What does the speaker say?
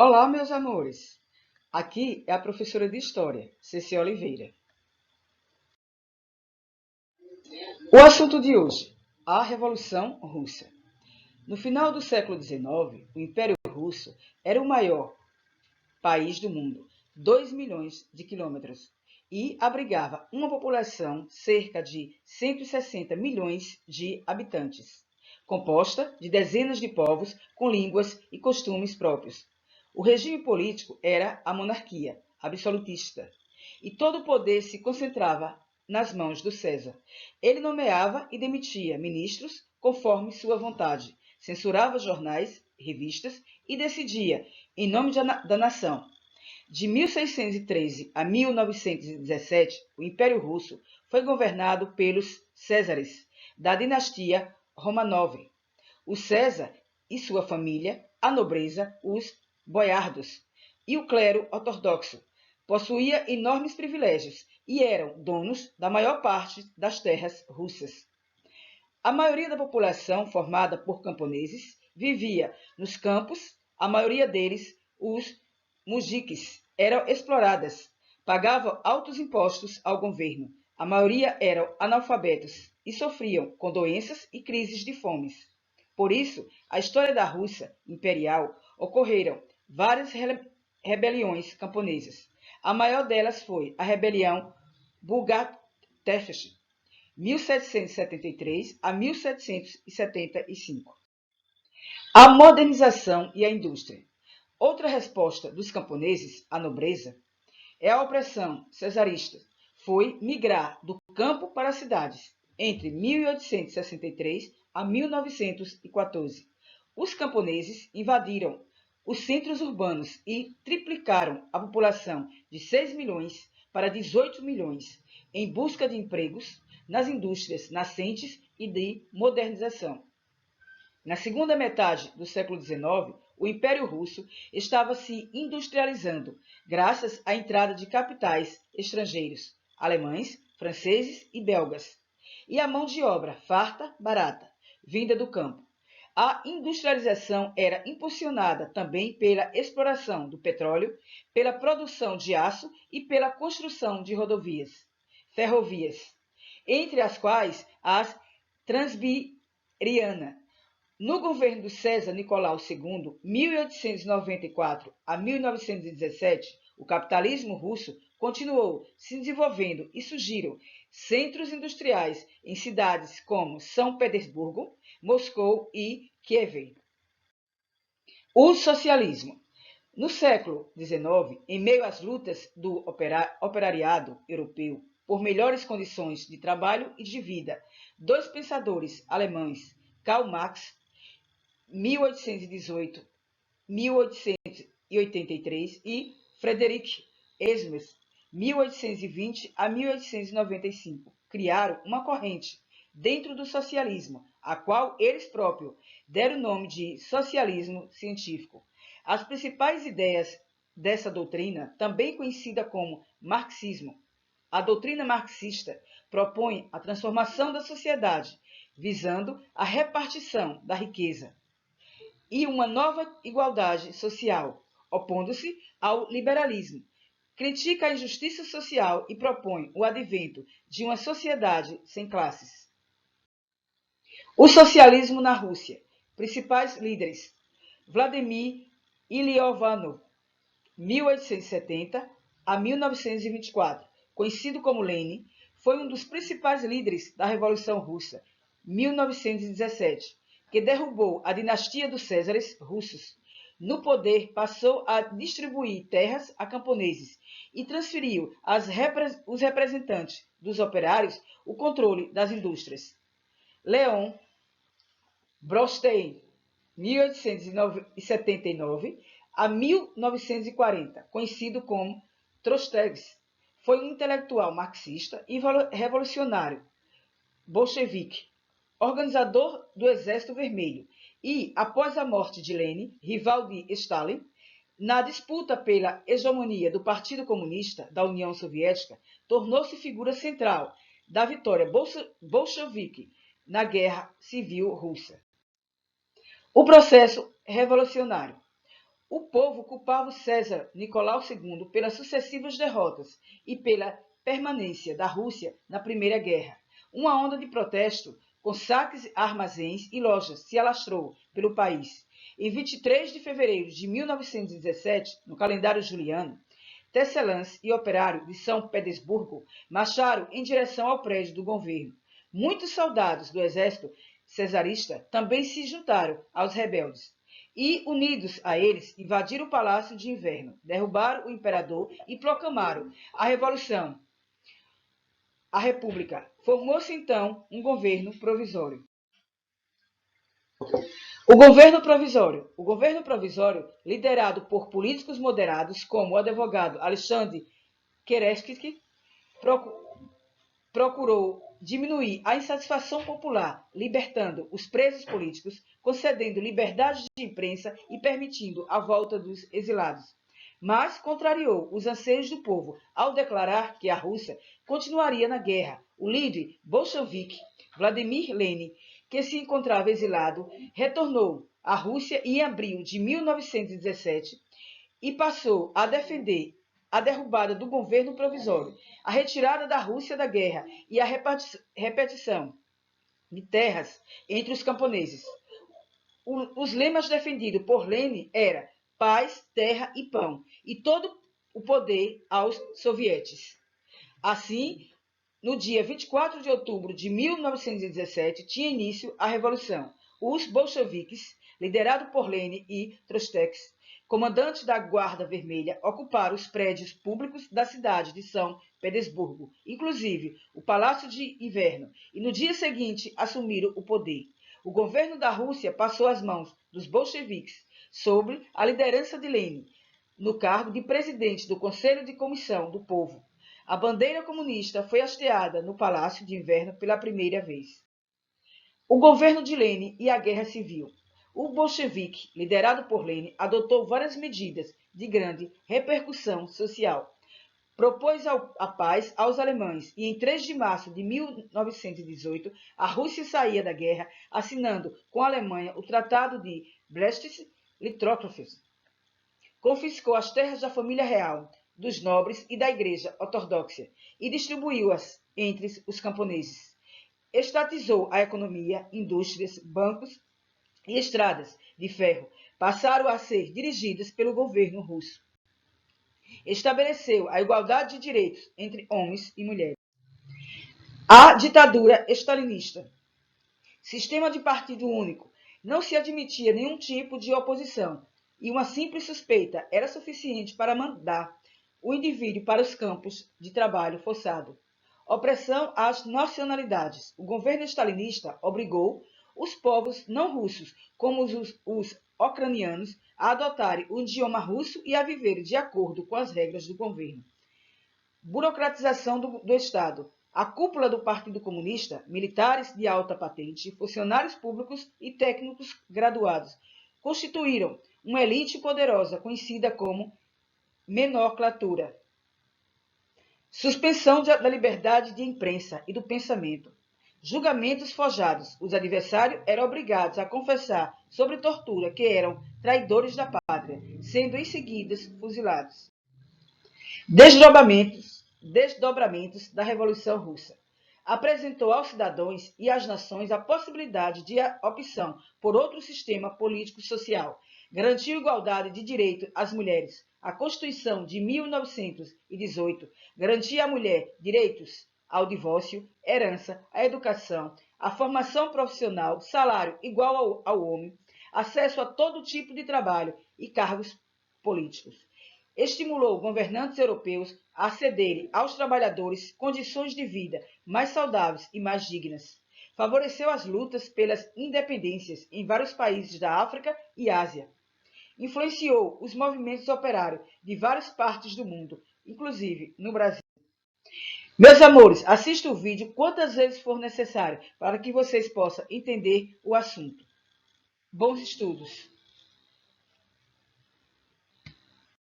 Olá, meus amores! Aqui é a professora de História, Ceci Oliveira. O assunto de hoje, a Revolução Russa. No final do século XIX, o Império Russo era o maior país do mundo, 2 milhões de quilômetros, e abrigava uma população cerca de 160 milhões de habitantes, composta de dezenas de povos com línguas e costumes próprios. O regime político era a monarquia absolutista, e todo o poder se concentrava nas mãos do César. Ele nomeava e demitia ministros conforme sua vontade, censurava jornais, revistas e decidia em nome da nação. De 1613 a 1917, o Império Russo foi governado pelos Césares, da dinastia Romanov. O César e sua família, a nobreza, os boiardos e o clero ortodoxo possuía enormes privilégios e eram donos da maior parte das terras russas. A maioria da população, formada por camponeses, vivia nos campos, a maioria deles, os mujiques, eram exploradas, pagavam altos impostos ao governo. A maioria eram analfabetos e sofriam com doenças e crises de fome. Por isso, a história da Rússia imperial ocorreram várias rebeliões camponesas. A maior delas foi a rebelião Bulgar-Tefesh, 1773 a 1775. A modernização e a indústria. Outra resposta dos camponeses à nobreza é a opressão cesarista. Foi migrar do campo para as cidades entre 1863 a 1914. Os camponeses invadiram os centros urbanos e triplicaram a população de 6 milhões para 18 milhões em busca de empregos nas indústrias nascentes e de modernização. Na segunda metade do século XIX, o Império Russo estava se industrializando, graças à entrada de capitais estrangeiros, alemães, franceses e belgas, e a mão de obra farta, barata, vinda do campo. A industrialização era impulsionada também pela exploração do petróleo, pela produção de aço e pela construção de ferrovias, entre as quais as Transiberiana. No governo do César Nicolau II, 1894 a 1917, o capitalismo russo continuou se desenvolvendo e surgiram centros industriais em cidades como São Petersburgo, Moscou e Kiev. O socialismo. No século XIX, em meio às lutas do operariado europeu por melhores condições de trabalho e de vida, dois pensadores alemães, Karl Marx, 1818-1883 e Friedrich Engels, 1820 a 1895, criaram uma corrente dentro do socialismo, a qual eles próprios deram o nome de socialismo científico. As principais ideias dessa doutrina, também conhecida como marxismo, a doutrina marxista propõe a transformação da sociedade, visando a repartição da riqueza e uma nova igualdade social, opondo-se ao liberalismo. Critica a injustiça social e propõe o advento de uma sociedade sem classes. O socialismo na Rússia. Principais líderes: Vladimir Ilyovanov, 1870 a 1924, conhecido como Lenin, foi um dos principais líderes da Revolução Russa, 1917, que derrubou a dinastia dos Césares russos. No poder, passou a distribuir terras a camponeses e transferiu os representantes dos operários o controle das indústrias. Leon Bronstein, 1879 a 1940, conhecido como Trotsky, foi um intelectual marxista e revolucionário bolchevique, organizador do Exército Vermelho, e, após a morte de Lenin, rival de Stalin, na disputa pela hegemonia do Partido Comunista da União Soviética, tornou-se figura central da vitória bolchevique na Guerra Civil Russa. O processo revolucionário. O povo culpava o César Nicolau II pelas sucessivas derrotas e pela permanência da Rússia na Primeira Guerra. Uma onda de protesto com saques a armazéns e lojas se alastrou pelo país. Em 23 de fevereiro de 1917, no calendário juliano, tecelãs e operários de São Petersburgo marcharam em direção ao prédio do governo. Muitos soldados do exército cesarista também se juntaram aos rebeldes e, unidos a eles, invadiram o Palácio de Inverno, derrubaram o imperador e proclamaram a Revolução. A República. Formou-se então um governo provisório. O governo provisório. O governo provisório, liderado por políticos moderados como o advogado Alexandre Kerensky, procurou diminuir a insatisfação popular, libertando os presos políticos, concedendo liberdade de imprensa e permitindo a volta dos exilados. Mas contrariou os anseios do povo ao declarar que a Rússia continuaria na guerra. O líder bolchevique Vladimir Lenin, que se encontrava exilado, retornou à Rússia em abril de 1917 e passou a defender a derrubada do governo provisório, a retirada da Rússia da guerra e a repartição de terras entre os camponeses. Os lemas defendidos por Lenin eram paz, terra e pão, e todo o poder aos sovietes. Assim, no dia 24 de outubro de 1917, tinha início a Revolução. Os bolcheviques, liderados por Lenin e Trotsky, comandantes da Guarda Vermelha, ocuparam os prédios públicos da cidade de São Petersburgo, inclusive o Palácio de Inverno, e no dia seguinte assumiram o poder. O governo da Rússia passou às mãos dos bolcheviques, sob a liderança de Lenin, no cargo de presidente do Conselho de Comissão do Povo. A bandeira comunista foi hasteada no Palácio de Inverno pela primeira vez. O governo de Lenin e a Guerra Civil. O bolchevique, liderado por Lenin, adotou várias medidas de grande repercussão social. Propôs a paz aos alemães e, em 3 de março de 1918, a Rússia saía da guerra, assinando com a Alemanha o Tratado de Brest-Litovsk. Confiscou as terras da família real, dos nobres e da Igreja Ortodoxa e distribuiu-as entre os camponeses. Estatizou a economia, indústrias, bancos e estradas de ferro passaram a ser dirigidas pelo governo russo. Estabeleceu a igualdade de direitos entre homens e mulheres. A ditadura stalinista. Sistema de partido único. Não se admitia nenhum tipo de oposição e uma simples suspeita era suficiente para mandar o indivíduo para os campos de trabalho forçado. Opressão às nacionalidades. O governo stalinista obrigou os povos não russos, como os ucranianos, a adotarem o idioma russo e a viverem de acordo com as regras do governo. Burocratização do Estado. A cúpula do Partido Comunista, militares de alta patente, funcionários públicos e técnicos graduados, constituíram uma elite poderosa conhecida como menocratura. Suspensão da liberdade de imprensa e do pensamento. Julgamentos forjados. Os adversários eram obrigados a confessar sobre tortura que eram traidores da pátria, sendo em seguida fuzilados. Desdobramentos da Revolução Russa. Apresentou aos cidadãos e às nações a possibilidade de opção por outro sistema político-social. Garantiu igualdade de direito às mulheres. A Constituição de 1918 garantia à mulher direitos ao divórcio, herança, à educação, à formação profissional, salário igual ao homem, acesso a todo tipo de trabalho e cargos políticos. Estimulou governantes europeus a cederem aos trabalhadores condições de vida mais saudáveis e mais dignas. Favoreceu as lutas pelas independências em vários países da África e Ásia. Influenciou os movimentos operários de várias partes do mundo, inclusive no Brasil. Meus amores, assista o vídeo quantas vezes for necessário para que vocês possam entender o assunto. Bons estudos!